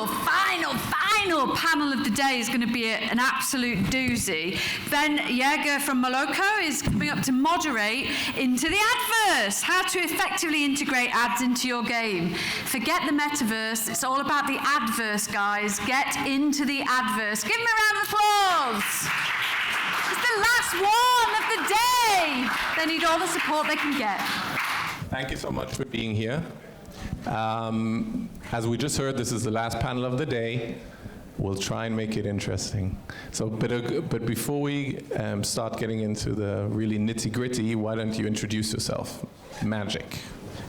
final panel of the day is going to be an absolute doozy. Then Jeger from Moloco is coming up to moderate into the adverse, how to effectively integrate ads into your game. Forget the metaverse, it's all about the adverse, guys. Get into the adverse. Give them a round of applause. It's the last one of the day. They need all the support they can get. Thank you so much for being here. As we just heard, this is the last panel of the day. We'll try and make it interesting. So, but before we start getting into the really nitty-gritty, why don't you introduce yourself? Magic.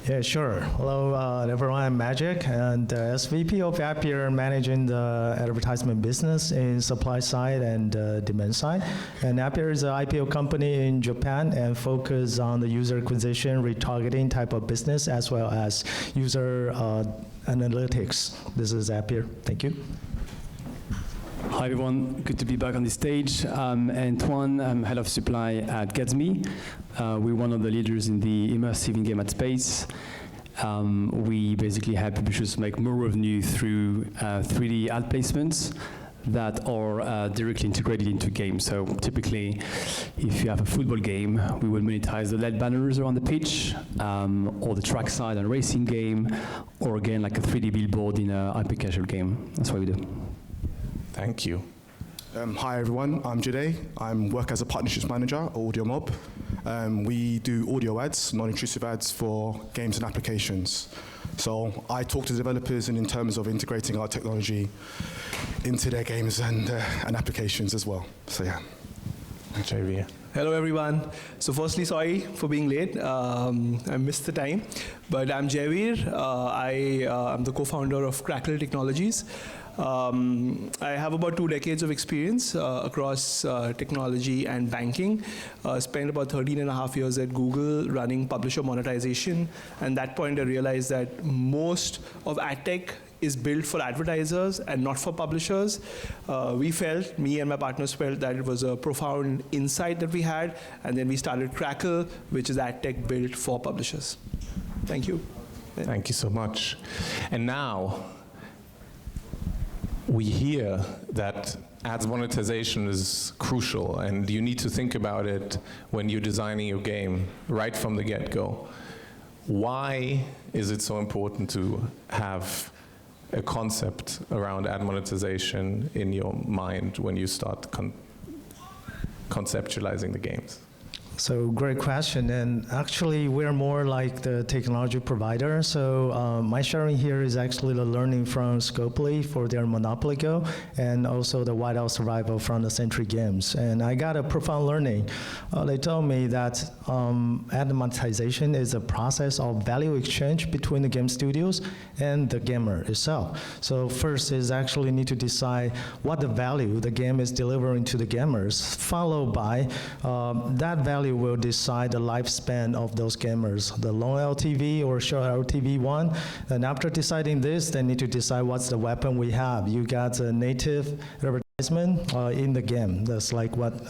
Yeah, sure. Hello, everyone. I'm Magic, and SVP of Appier, managing the advertisement business in supply side and demand side. And Appier is an IPO company in Japan and focus on the user acquisition, retargeting type of business, as well as user analytics. This is Appier. Thank you. Hi everyone, good to be back on the stage. I'm Antoine, I'm head of supply at GADSME. We're one of the leaders in the immersive in-game ad space. We basically help publishers make more revenue through 3D ad placements that are directly integrated into games. So typically, if you have a football game, we will monetize the LED banners around the pitch, or the trackside and racing game, or again, like a 3D billboard in a hyper-casual game. That's what we do. Thank you. Hi everyone, I'm Jide. I work as a partnerships manager at AudioMob. We do audio ads, non-intrusive ads for games and applications. So I talk to developers in terms of integrating our technology into their games and applications as well. So yeah. Jaivir. Hello everyone. So firstly, sorry for being late. I missed the time. But I'm Jaivir. I'm the co-founder of Crackle Technologies. I have about 2 decades of experience across technology and banking. Spent about 13.5 years at Google running publisher monetization. And at that point I realized that most of ad tech is built for advertisers and not for publishers. Me and my partners felt that it was a profound insight that we had, and then we started Crackle, which is ad tech built for publishers. Thank you. Thank you so much. And now, we hear that ads monetization is crucial, and you need to think about it when you're designing your game right from the get-go. Why is it so important to have a concept around ad monetization in your mind when you start conceptualizing the games? So great question, and actually we're more like the technology provider. So my sharing here is actually the learning from Scopely for their Monopoly Go, and also the Whiteout Survival from the Century Games. And I got a profound learning. They told me that ad monetization is a process of value exchange between the game studios and the gamer itself. So first is actually need to decide what the value the game is delivering to the gamers, followed by that value will decide the lifespan of those gamers, the long LTV or short LTV one. And after deciding this, they need to decide what's the weapon we have. You got a native advertisement in the game. That's like what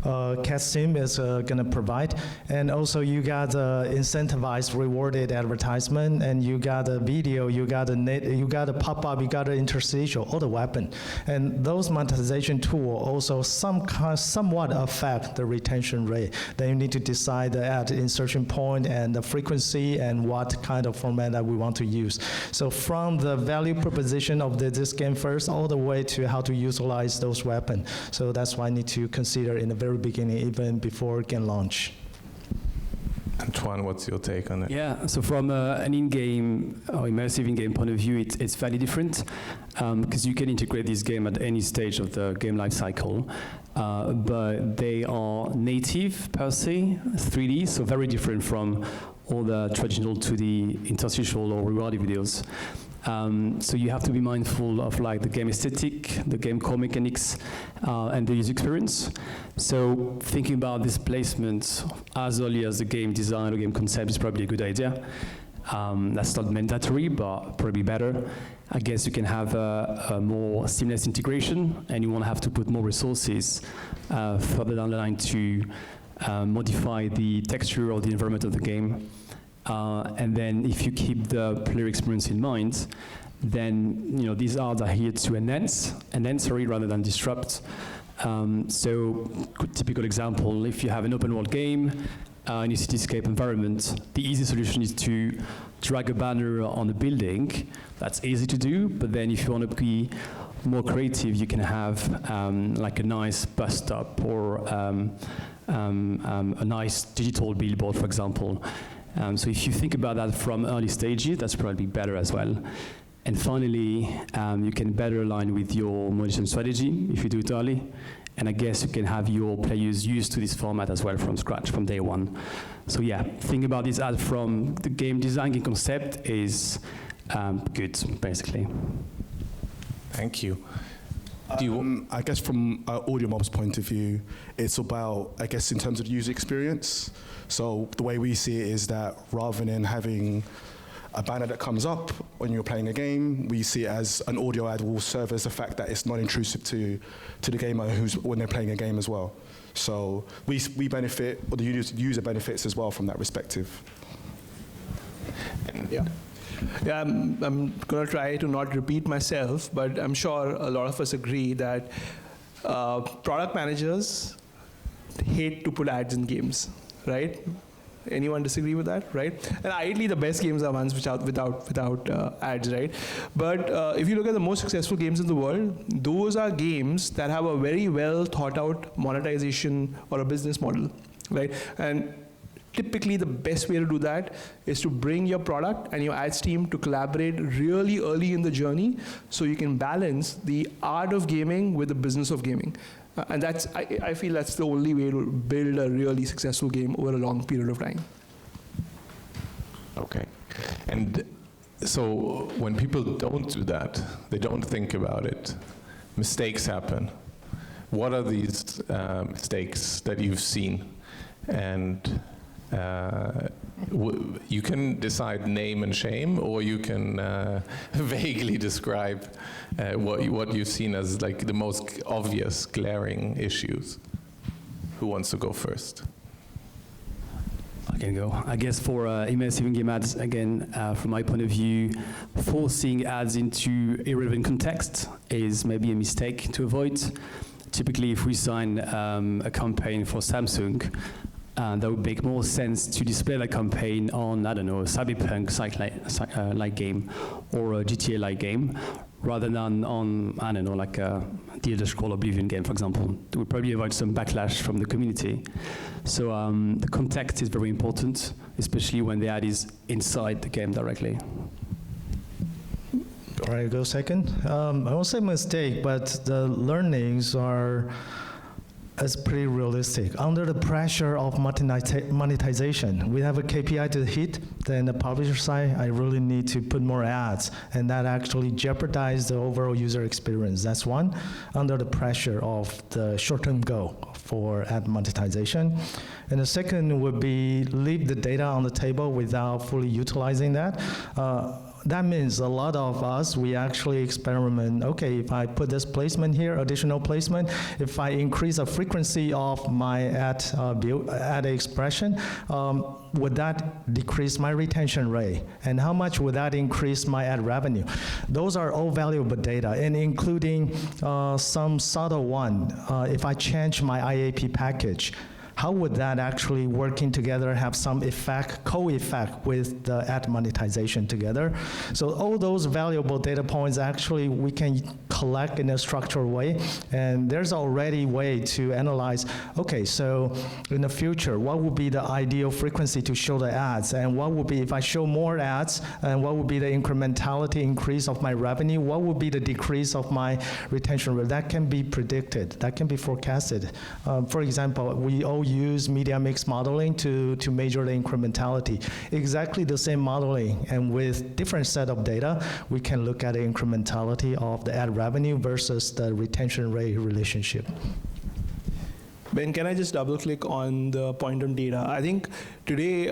GADSME is going to provide. And also you got incentivized, rewarded advertisement, and you got a video, you got a pop-up, you got an interstitial, all the weapon. And those monetization tool also somewhat affect the retention rate. Then you need to decide the ad insertion point and the frequency and what kind of format that we want to use. So from the value proposition of this game first, all the way to how to utilize those weapons. So that's why I need to consider in the very beginning, even before game launch. Antoine, what's your take on it? Yeah, so from an in-game or immersive in-game point of view, it's fairly different because you can integrate this game at any stage of the game life cycle, but they are native per se, 3D, so very different from all the traditional 2D interstitial or rewarded videos. So you have to be mindful of like the game aesthetic, the game core mechanics, and the user experience. So thinking about this placement as early as the game design or game concept is probably a good idea. That's not mandatory, but probably better. I guess you can have a more seamless integration, and you won't have to put more resources further down the line to modify the texture or the environment of the game. And then if you keep the player experience in mind, then these ads are here to enhance rather than disrupt. So typical example, if you have an open world game in a cityscape environment, the easy solution is to drag a banner on a building. That's easy to do, but then if you want to be more creative, you can have like a nice bus stop or a nice digital billboard, for example. So if you think about that from early stages, that's probably better as well. And finally, you can better align with your monetization strategy if you do it early. And I guess you can have your players used to this format as well from scratch, from day one. So yeah, think about this ad from the game design concept is good, basically. Thank you. I guess from AudioMob's point of view, it's about, I guess, in terms of user experience. So the way we see it is that rather than having a banner that comes up when you're playing a game, we see it as an audio ad will serve as the fact that it's not intrusive to the gamer when they're playing a game as well. So we benefit, or the user benefits as well from that perspective. Yeah. Yeah, I'm going to try to not repeat myself, but I'm sure a lot of us agree that product managers hate to put ads in games, right? Anyone disagree with that, right? And ideally, the best games are ones without ads, right? But if you look at the most successful games in the world, those are games that have a very well thought out monetization or a business model, right? And typically, the best way to do that is to bring your product and your ads team to collaborate really early in the journey so you can balance the art of gaming with the business of gaming. And that's, I feel that's the only way to build a really successful game over a long period of time. Okay. And so when people don't do that, they don't think about it, mistakes happen. What are these mistakes that you've seen? And you can decide name and shame, or you can vaguely describe what you've seen as like the most obvious glaring issues. Who wants to go first? I can go. I guess for immersive in-game ads, again, from my point of view, forcing ads into irrelevant context is maybe a mistake to avoid. Typically, if we sign a campaign for Samsung, that would make more sense to display that campaign on, I don't know, a Cyberpunk-like game or a GTA-like game, rather than on, I don't know, like a The Elder Scrolls Oblivion game, for example. It would probably avoid some backlash from the community. So the context is very important, especially when the ad is inside the game directly. All right, go second. I won't say mistake, but the learnings are pretty realistic. Under the pressure of monetization, we have a KPI to hit, then the publisher side, I really need to put more ads, and that actually jeopardizes the overall user experience. That's one, under the pressure of the short-term goal for ad monetization. And the second would be leave the data on the table without fully utilizing that. That means a lot of us, we actually experiment, okay, if I put this placement here, additional placement, if I increase the frequency of my ad expression, would that decrease my retention rate? And how much would that increase my ad revenue? Those are all valuable data, and including some subtle one. If I change my IAP package, how would that actually working together have some effect, co-effect with the ad monetization together? So all those valuable data points actually we can collect in a structured way, and there's already a way to analyze, okay, so in the future, what would be the ideal frequency to show the ads, and what would be, if I show more ads, and what would be the incrementality increase of my revenue, what would be the decrease of my retention rate? That can be predicted, that can be forecasted. For example, we all use media mix modeling to measure the incrementality. Exactly the same modeling, and with different set of data, we can look at the incrementality of the ad revenue versus the retention rate relationship. Ben, can I just double click on the point on data? I think today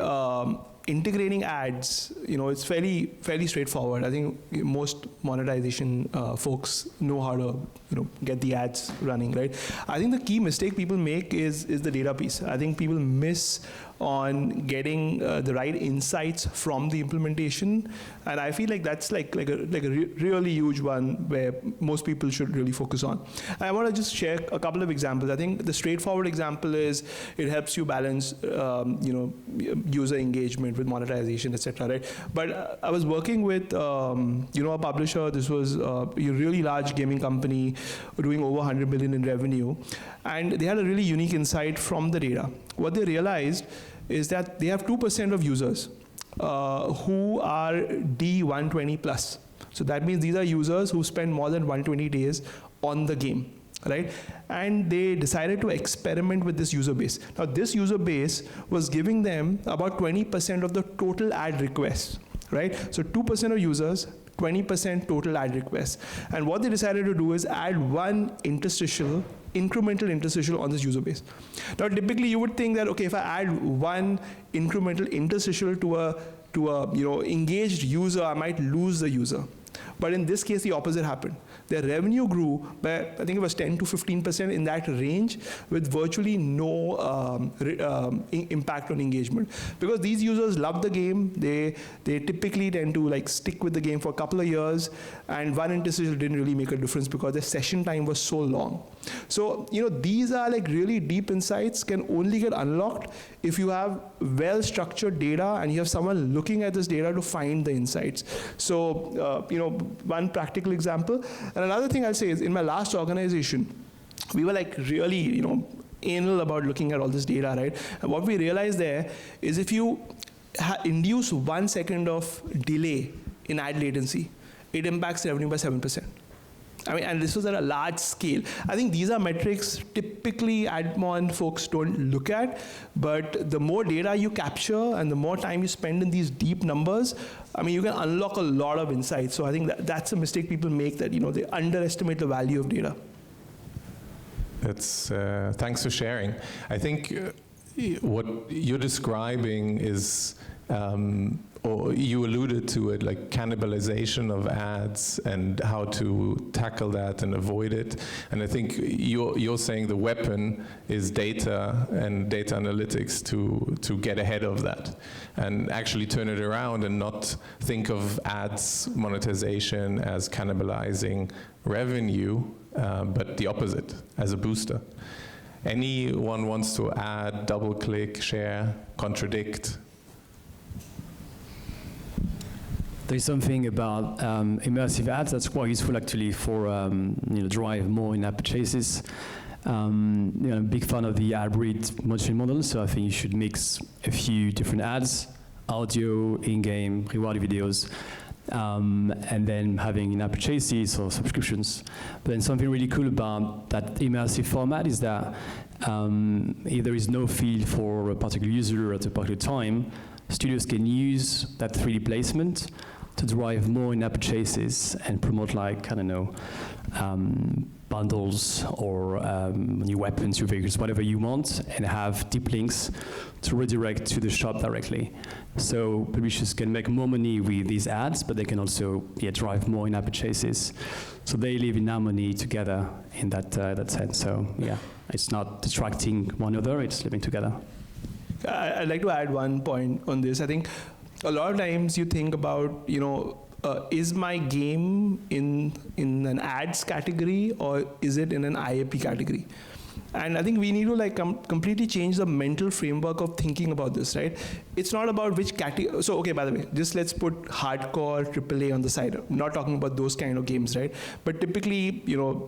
integrating ads, it's fairly straightforward. I think most monetization folks know how to get the ads running, right? I think the key mistake people make is the data piece. I think people miss on getting the right insights from the implementation, and I feel like that's like a really huge one where most people should really focus on. And I want to just share a couple of examples. I think the straightforward example is it helps you balance user engagement with monetization, etc. Right? But I was working with a publisher. This was a really large gaming company doing over 100 million in revenue, and they had a really unique insight from the data. What they realized is that they have 2% of users who are D120 plus. So that means these are users who spend more than 120 days on the game, right? And they decided to experiment with this user base. Now this user base was giving them about 20% of the total ad requests, right? So 2% of users, 20% total ad requests. And what they decided to do is add one incremental interstitial on this user base. Now typically you would think that, okay, if I add one incremental interstitial to a engaged user, I might lose the user. But in this case, the opposite happened. Their revenue grew by, I think it was 10 to 15% in that range, with virtually no impact on engagement. Because these users love the game, they typically tend to stick with the game for a couple of years, and one interstitial didn't really make a difference because their session time was so long. So, these are really deep insights, can only get unlocked if you have well-structured data and you have someone looking at this data to find the insights. So, one practical example. And another thing I'll say is, in my last organization, we were really, anal about looking at all this data, right? And what we realized there is if you induce 1 second of delay in ad latency, it impacts revenue by 7%. I mean, and this was at a large scale. I think these are metrics typically admon folks don't look at, but the more data you capture and the more time you spend in these deep numbers, I mean, you can unlock a lot of insights. So I think that's a mistake people make, that they underestimate the value of data. That's, thanks for sharing. I think what you're describing is, or you alluded to it, like cannibalization of ads and how to tackle that and avoid it. And I think you're saying the weapon is data and data analytics to get ahead of that and actually turn it around and not think of ads monetization as cannibalizing revenue, but the opposite, as a booster. Anyone wants to add, double click, share, contradict? There's something about immersive ads that's quite useful actually for drive more in-app purchases. Big fan of the hybrid monetary model, so I think you should mix a few different ads, audio, in-game, reward videos, and then having in-app purchases or subscriptions. But then something really cool about that immersive format is that if there is no feed for a particular user at a particular time, studios can use that 3D placement to drive more in-app purchases and promote bundles or new weapons, new vehicles, whatever you want, and have deep links to redirect to the shop directly. So publishers can make more money with these ads, but they can also drive more in-app purchases. So they live in harmony together in that sense. So it's not distracting one another, it's living together. I'd like to add one point on this. I think a lot of times you think about, is my game in an ads category or is it in an IAP category? And I think we need to completely change the mental framework of thinking about this, right? It's not about which category. So, okay, by the way, just let's put hardcore AAA on the side. I'm not talking about those kind of games, right? But typically,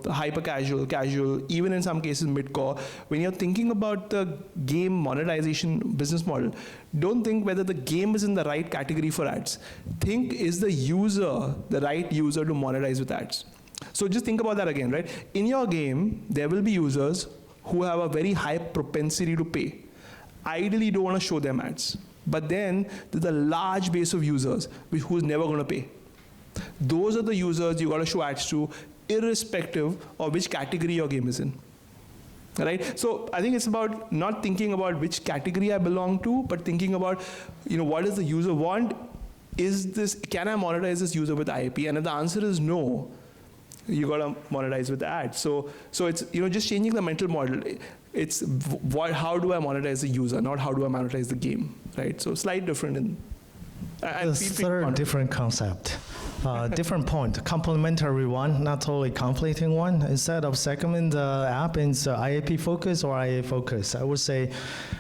hyper casual, even in some cases mid-core, when you're thinking about the game monetization business model, don't think whether the game is in the right category for ads. Think, is the user the right user to monetize with ads? So just think about that again, right? In your game, there will be users who have a very high propensity to pay. Ideally, you don't want to show them ads. But then there's a large base of users who's never going to pay. Those are the users you got to show ads to, irrespective of which category your game is in. right? So I think it's about not thinking about which category I belong to, but thinking about, what does the user want? Can I monetize this user with IAP? And if the answer is no, you got to monetize with ads. So it's, just changing the mental model. It's how do I monetize the user, not how do I monetize the game, right? So slight different The third different concept. Different point, complementary one, not totally conflicting one. Instead of segment the app into IAP focus or IA focus, I would say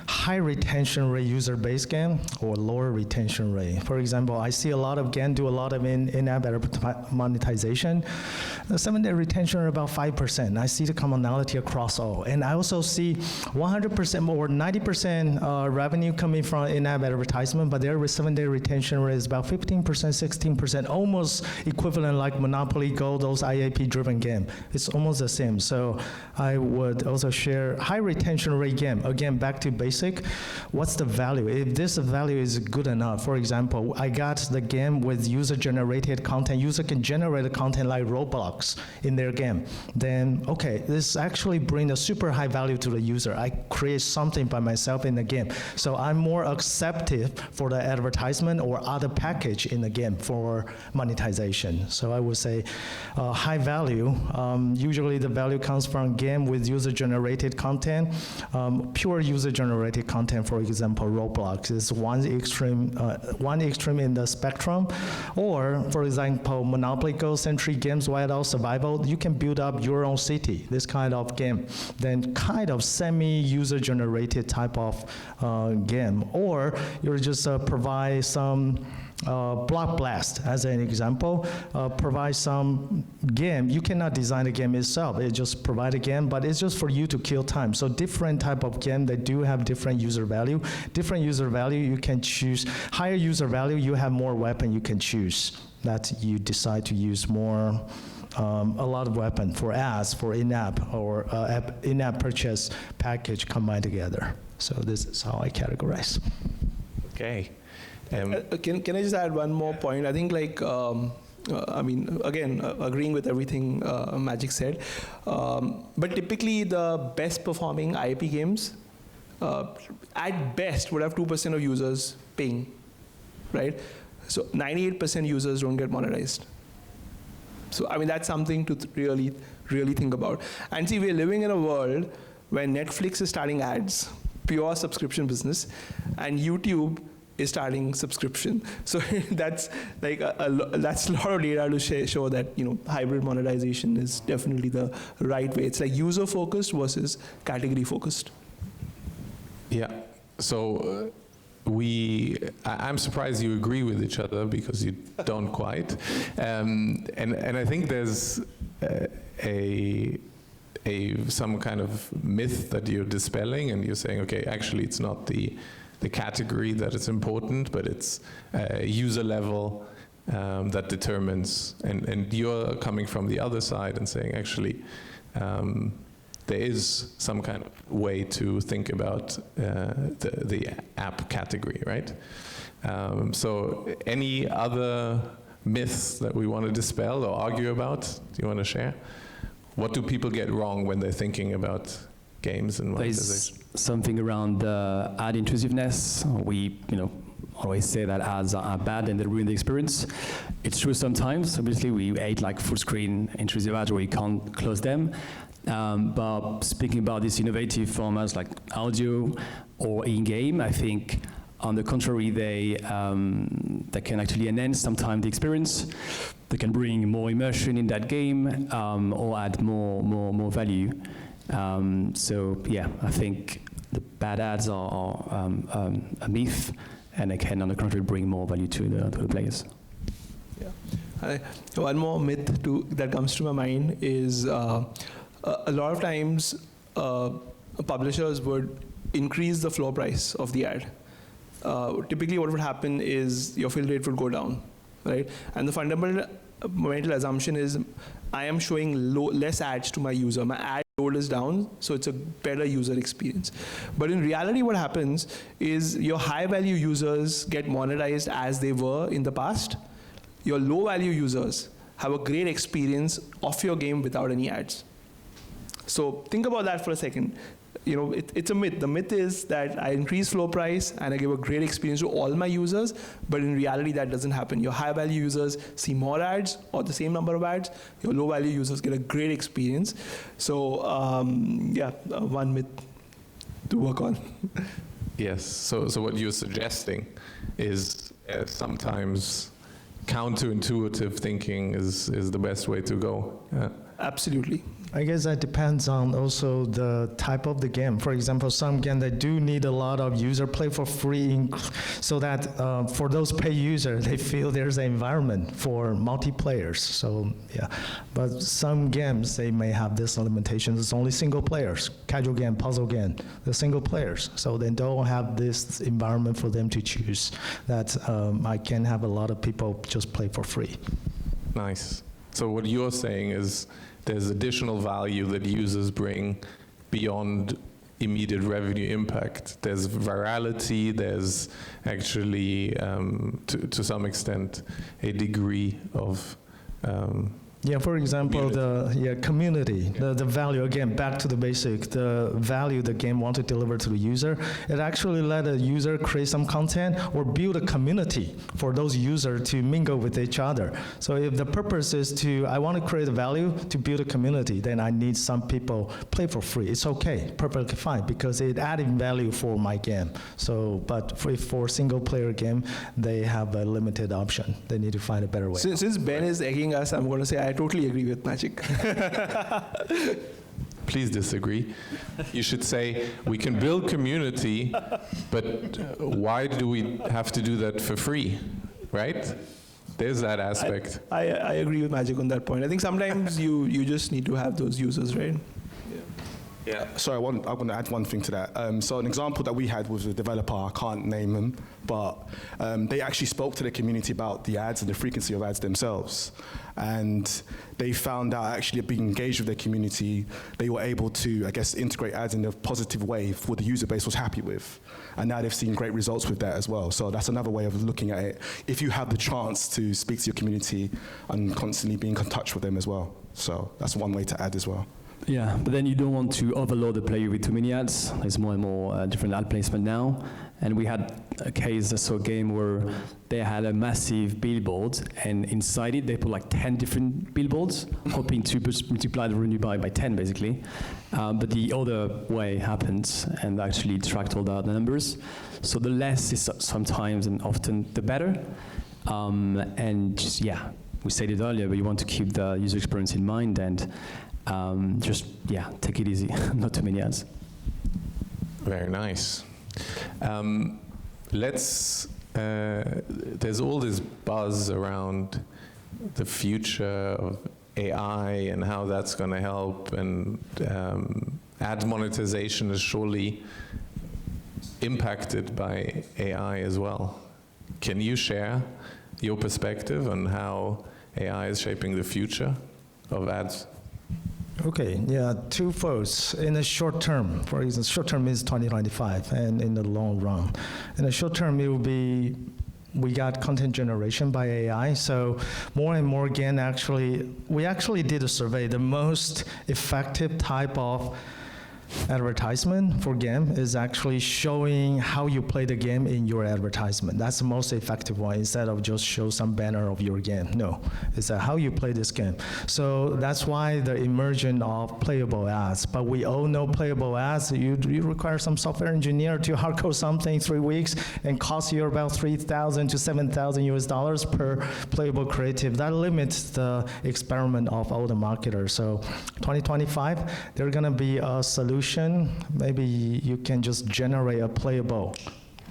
high retention rate user-based game or lower retention rate. For example, I see a lot of game do a lot of in-app monetization. The 7-day retention are about 5%. I see the commonality across all. And I also see 100% or 90% revenue coming from in-app advertisement, but their 7-day retention rate is about 15%, 16%, almost equivalent like Monopoly Go, those IAP-driven game. It's almost the same. So I would also share high retention rate game. Again, back to basic. What's the value? If this value is good enough, for example, I got the game with user-generated content. User can generate content like Roblox in their game. Then, okay, this actually brings a super high value to the user. I create something by myself in the game. So I'm more acceptive for the advertisement or other package in the game for monetization. So I would say high value. Usually the value comes from game with user-generated content. Pure user-generated content, for example, Roblox is one extreme in the spectrum. Or, for example, Monopoly Go-centric games, Whiteout Survival, you can build up your own city, this kind of game. Then kind of semi-user-generated type of game. Or you just provide some Block Blast, as an example, provide some game. You cannot design the game itself. It just provide a game, but it's just for you to kill time. So different type of game, they do have different user value. Different user value, you can choose. Higher user value, you have more weapon you can choose. That you decide to use more, a lot of weapon for ads, for in-app, or in-app purchase package combined together. So this is how I categorize. Okay. Can I just add one more point? I think again, agreeing with everything Magic said, but typically the best performing IAP games, at best, would have 2% of users paying, right? So 98% users don't get monetized. So that's something to really think about. And see, we're living in a world where Netflix is starting ads, pure subscription business, and YouTube is starting subscription. So that's that's a lot of data to show that hybrid monetization is definitely the right way. It's like user focused versus category focused. Yeah. So I'm surprised you agree with each other because you don't quite. And I think there's some kind of myth that you're dispelling, and you're saying, okay, actually it's not the category that is important, but it's user level that determines, and you're coming from the other side and saying, actually, there is some kind of way to think about the app category, right? So any other myths that we want to dispel or argue about, do you want to share? What do people get wrong when they're thinking about games and monetization? There's something around ad intrusiveness. We always say that ads are bad and they ruin the experience. It's true sometimes. Obviously, we hate like full screen intrusive ads where you can't close them. But speaking about these innovative formats like audio or in-game, I think on the contrary, they can actually enhance sometimes the experience. They can bring more immersion in that game or add more value. So yeah, I think the bad ads are a myth, and they can, on the contrary, bring more value to the players. Yeah. One more myth that comes to my mind is a lot of times publishers would increase the floor price of the ad. Typically, what would happen is your fill rate would go down, right? And the fundamental assumption is I am showing less ads to my user. My ad load is down, so it's a better user experience. But in reality, what happens is your high-value users get monetized as they were in the past. Your low-value users have a great experience of your game without any ads. So think about that for a second. You know, it's a myth. The myth is that I increase floor price and I give a great experience to all my users, but in reality that doesn't happen. Your high value users see more ads or the same number of ads. Your low value users get a great experience. So one myth to work on. Yes, so what you're suggesting is sometimes counterintuitive thinking is the best way to go. Yeah. Absolutely. I guess that depends on also the type of the game. For example, some game that do need a lot of user play for free, so that for those pay users, they feel there's an environment for multiplayers. So yeah, but some games, they may have this limitation. It's only single players, casual game, puzzle game, the single players. So they don't have this environment for them to choose that I can have a lot of people just play for free. Nice. So what you're saying is there's additional value that users bring beyond immediate revenue impact. There's virality, there's actually, to some extent, a degree of yeah, for example, community, the value, again, back to the basic, the value the game wants to deliver to the user. It actually let a user create some content or build a community for those users to mingle with each other. So if the purpose is I want to create a value to build a community, then I need some people play for free. It's okay, perfectly fine, because it adding value for my game. So, but for single player game, they have a limited option. They need to find a better way. Since Ben is egging us, I'm going to say I totally agree with Magic. Please disagree. You should say, we can build community, but why do we have to do that for free, right? There's that aspect. I agree with Magic on that point. I think sometimes you just need to have those users, right? Yeah, sorry, I want to add one thing to that. So an example that we had was a developer, I can't name them, but they actually spoke to the community about the ads and the frequency of ads themselves. And they found out actually being engaged with their community, they were able to, I guess, integrate ads in a positive way for what the user base was happy with. And now they've seen great results with that as well. So that's another way of looking at it, if you have the chance to speak to your community and constantly be in touch with them as well. So that's one way to add as well. Yeah, but then you don't want to overload the player with too many ads. There's more and more different ad placement now. And we had a case, I saw a game where they had a massive billboard, and inside it they put like 10 different billboards, hoping to multiply the revenue by 10 basically. But the other way happens and actually tracked all the numbers. So the less is sometimes and often the better. And just, yeah, we said it earlier, but you want to keep the user experience in mind and take it easy, not too many ads. Very nice. There's all this buzz around the future of AI and how that's going to help, and ad monetization is surely impacted by AI as well. Can you share your perspective on how AI is shaping the future of ads? Okay, yeah, two folds. In the short term, for example, short term is 2025, and in the long run. In the short term, it will be, we got content generation by AI, so more and more again, we actually did a survey. The most effective type of advertisement for game is actually showing how you play the game in your advertisement. That's the most effective one, instead of just show some banner of your game. No, it's how you play this game. So that's why the emergence of playable ads. But we all know playable ads, you require some software engineer to hardcode something 3 weeks and cost you about $3,000 to $7,000 per playable creative. That limits the experiment of all the marketers. So 2025, there's gonna be a solution. Maybe you can just generate a playable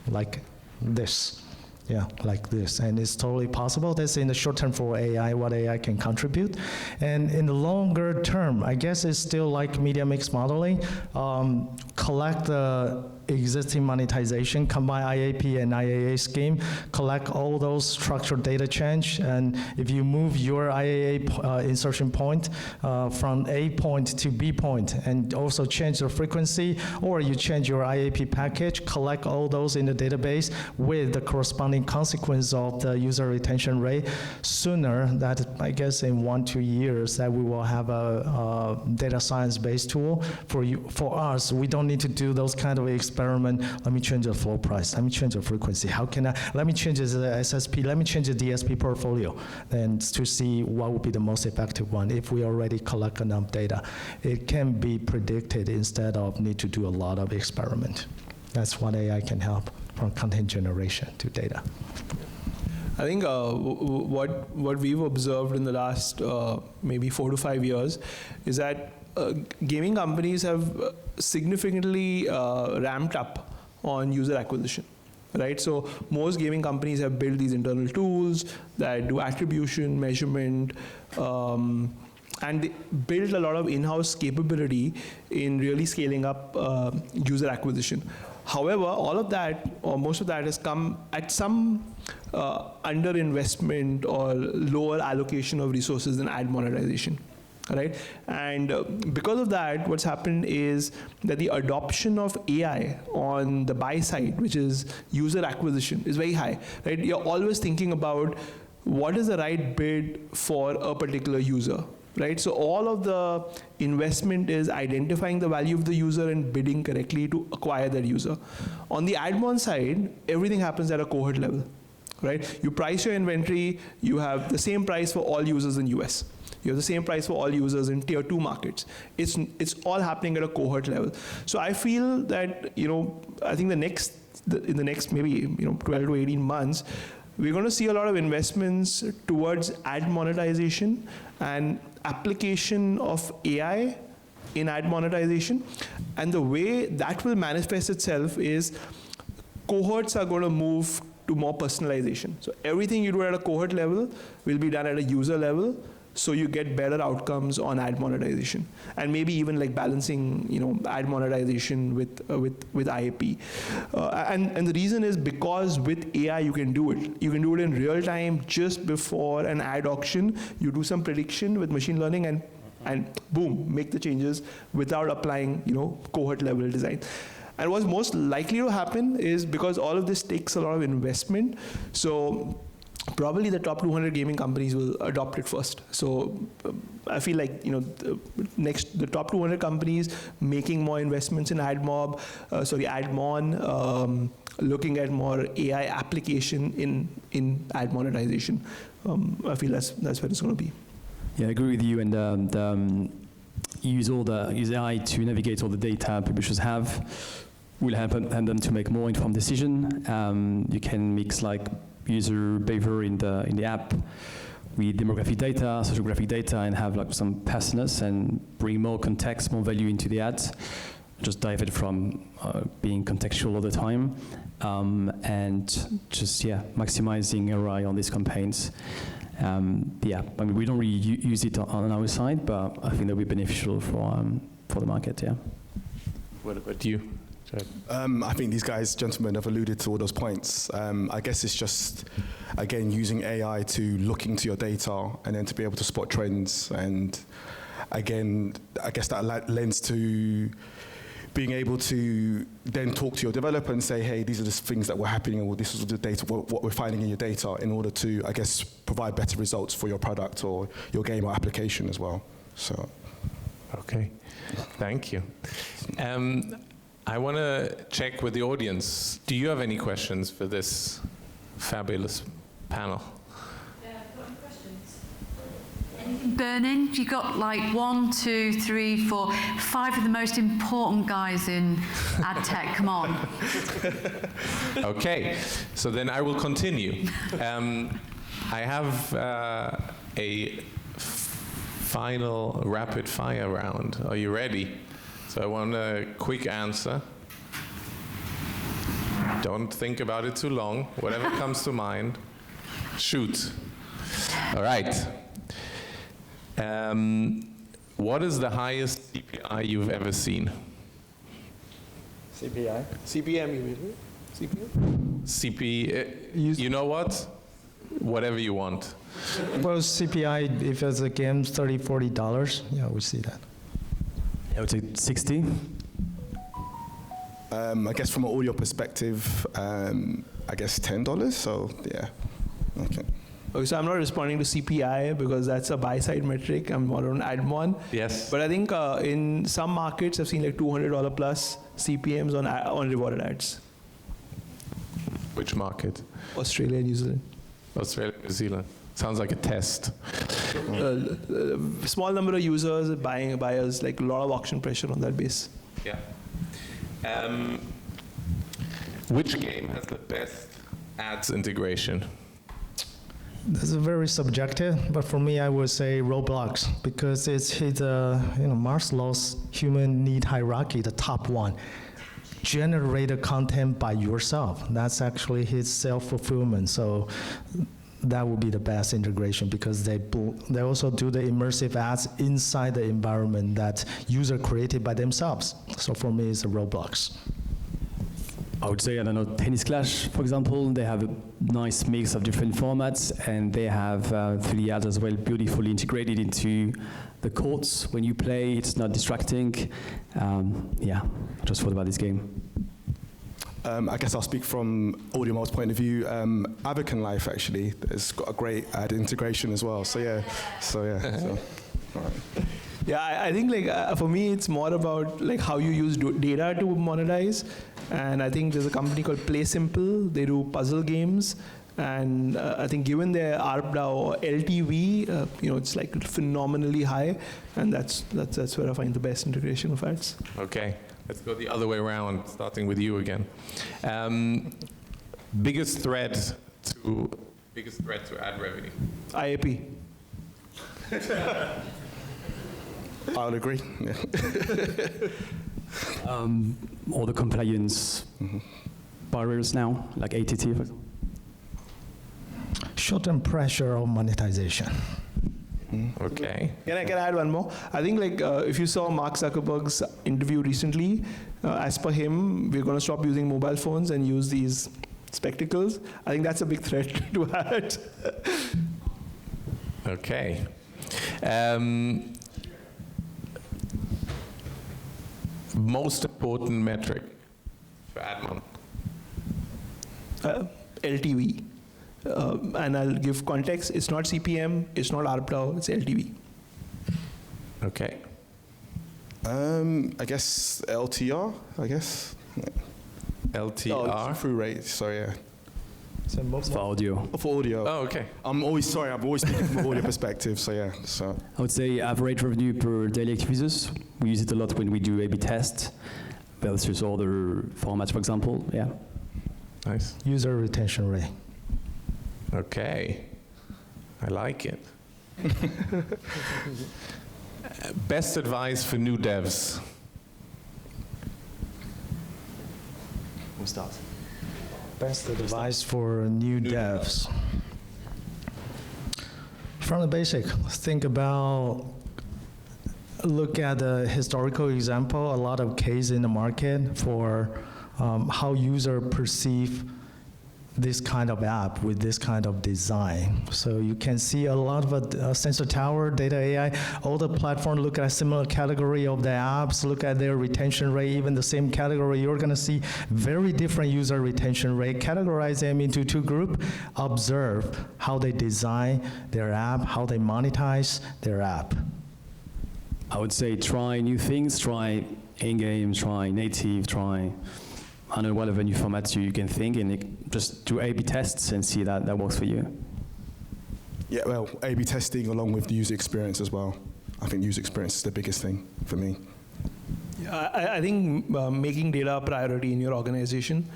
like this. Yeah, like this. And it's totally possible. That's in the short term for AI, what AI can contribute. And in the longer term, I guess it's still like media mix modeling. Collect the existing monetization, combine IAP and IAA scheme, collect all those structured data change, and if you move your IAA insertion point from A point to B point, and also change the frequency, or you change your IAP package, collect all those in the database with the corresponding consequence of the user retention rate, sooner that I guess in 1-2 years that we will have a data science-based tool for you. For us, we don't need to do those kind of experiment. Let me change the floor price. Let me change the frequency. How can I? Let me change the SSP. Let me change the DSP portfolio, and to see what would be the most effective one. If we already collect enough data, it can be predicted instead of need to do a lot of experiment. That's what AI can help, from content generation to data. I think what we've observed in the last maybe 4 to 5 years is that gaming companies have significantly ramped up on user acquisition, right? So most gaming companies have built these internal tools that do attribution, measurement, and they build a lot of in-house capability in really scaling up user acquisition. However, all of that, or most of that, has come at some underinvestment or lower allocation of resources in ad monetization, right? And because of that, what's happened is that the adoption of AI on the buy side, which is user acquisition, is very high, right? You're always thinking about what is the right bid for a particular user, right? So all of the investment is identifying the value of the user and bidding correctly to acquire that user. On the ad mon side, everything happens at a cohort level, right? You price your inventory, you have the same price for all users in US. You have the same price for all users in tier 2 markets. It's all happening at a cohort level. So I feel that, I think in the next maybe 12 to 18 months, we're going to see a lot of investments towards ad monetization and application of AI in ad monetization. And the way that will manifest itself is cohorts are going to move to more personalization. So everything you do at a cohort level will be done at a user level, so you get better outcomes on ad monetization, and maybe even like balancing, ad monetization with IAP. And the reason is because with AI you can do it. You can do it in real time just before an ad auction. You do some prediction with machine learning and boom, make the changes without applying, cohort level design. And what's most likely to happen is, because all of this takes a lot of investment, so probably the top 200 gaming companies will adopt it first. So I feel like, the top 200 companies making more investments in AdMon, looking at more AI application in ad monetization. I feel that's where it's going to be. Yeah, I agree with you. And use AI to navigate all the data publishers have. Will help them to make more informed decision. You can mix like user behavior in the app with demographic data, sociographic data, and have like some personas and bring more context, more value into the ads. Just divert from being contextual all the time, and just maximizing ROI on these campaigns. We don't really use it on our side, but I think that will be beneficial for the market. Yeah. What about you? I think these gentlemen have alluded to all those points. I guess it's just, again, using AI to look into your data and then to be able to spot trends. And again, I guess that lends to being able to then talk to your developer and say, hey, these are the things that were happening, or this is the data, what we're finding in your data, in order to, I guess, provide better results for your product or your game or application as well. So, okay, thank you. I want to check with the audience. Do you have any questions for this fabulous panel? Yeah, I've got any questions. Anything burning? You got like 1, 2, 3, 4, 5 of the most important guys in ad tech. Come on. Okay, so then I will continue. I have a final rapid fire round. Are you ready? So I want a quick answer. Don't think about it too long. Whatever comes to mind, shoot. All right. What is the highest CPI you've ever seen? CPI. CPM, you mean? CPM? you know what? Whatever you want. Well, CPI, if it's a game, $30, $40, yeah, we see that. I would say 60. I guess from an audio perspective, I guess $10. So yeah, okay. Okay, so I'm not responding to CPI because that's a buy-side metric. I'm more on AdMon. Yes. But I think in some markets, I've seen like $200 plus CPMs on rewarded ads. Which market? Australia and New Zealand. Australia, New Zealand. Sounds like a test. Small number of users, buyers, like a lot of auction pressure on that base. Yeah. Which game has the best ads integration? This is very subjective, but for me, I would say Roblox, because it's his, Maslow's human need hierarchy, the top one. Generated content by yourself. That's actually his self-fulfillment. So that would be the best integration, because they also do the immersive ads inside the environment that user created by themselves. So for me, it's a Roblox. I would say, I don't know, Tennis Clash, for example, they have a nice mix of different formats, and they have 3D ads as well, beautifully integrated into the courts. When you play, it's not distracting. Yeah, I just thought about this game. I guess I'll speak from AudioMob's point of view. Abacon Life actually has got a great ad integration as well. So yeah. So, all right. Yeah, I think like for me, it's more about like how you use data to monetize. And I think there's a company called Play Simple. They do puzzle games. And I think given their ARPDAU or LTV, it's like phenomenally high. And that's where I find the best integration of ads. Okay, let's go the other way around, starting with you again. Biggest threat to ad revenue? IAP. I would agree. Yeah. All the compliance barriers now, like ATT, for example. Short-term pressure of monetization. Okay. Can I add one more? I think like if you saw Mark Zuckerberg's interview recently, as per him, we're going to stop using mobile phones and use these spectacles. I think that's a big threat to ads. Okay. Most important metric for AdMon? LTV. And I'll give context. It's not CPM, it's not ARPDAU, it's LTV. Okay. I guess LTR, I guess. LTR? Oh, through rate, so yeah. For audio. Oh, for audio. Oh, okay. I'm always thinking from an audio perspective, so yeah. So I would say average revenue per daily active users. We use it a lot when we do A/B tests versus other formats, for example. Yeah. Nice. User retention rate. Okay. I like it. Best advice for new devs? We'll start. Best advice for new devs. From the basic, look at the historical example, a lot of cases in the market for how user perceive this kind of app with this kind of design. So you can see a lot of Sensor Tower, Data AI, all the platforms look at a similar category of the apps, look at their retention rate, even the same category, you're gonna see very different user retention rate, categorize them into two groups, observe how they design their app, how they monetize their app. I would say try new things, try in-game, try native, try I don't know, whatever new formats you can think, and just do A/B tests and see that works for you. yeah, well, A/B testing along with the user experience as well. I think user experience is the biggest thing for me. Yeah, I think making data a priority in your organization.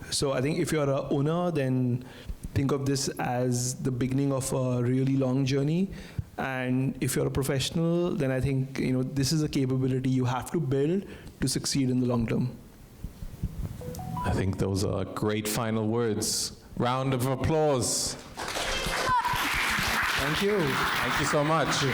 So I think if you're an owner, then think of this as the beginning of a really long journey. And if you're a professional, then I think this is a capability you have to build to succeed in the long term. I think those are great final words. Round of applause. Thank you. Thank you so much.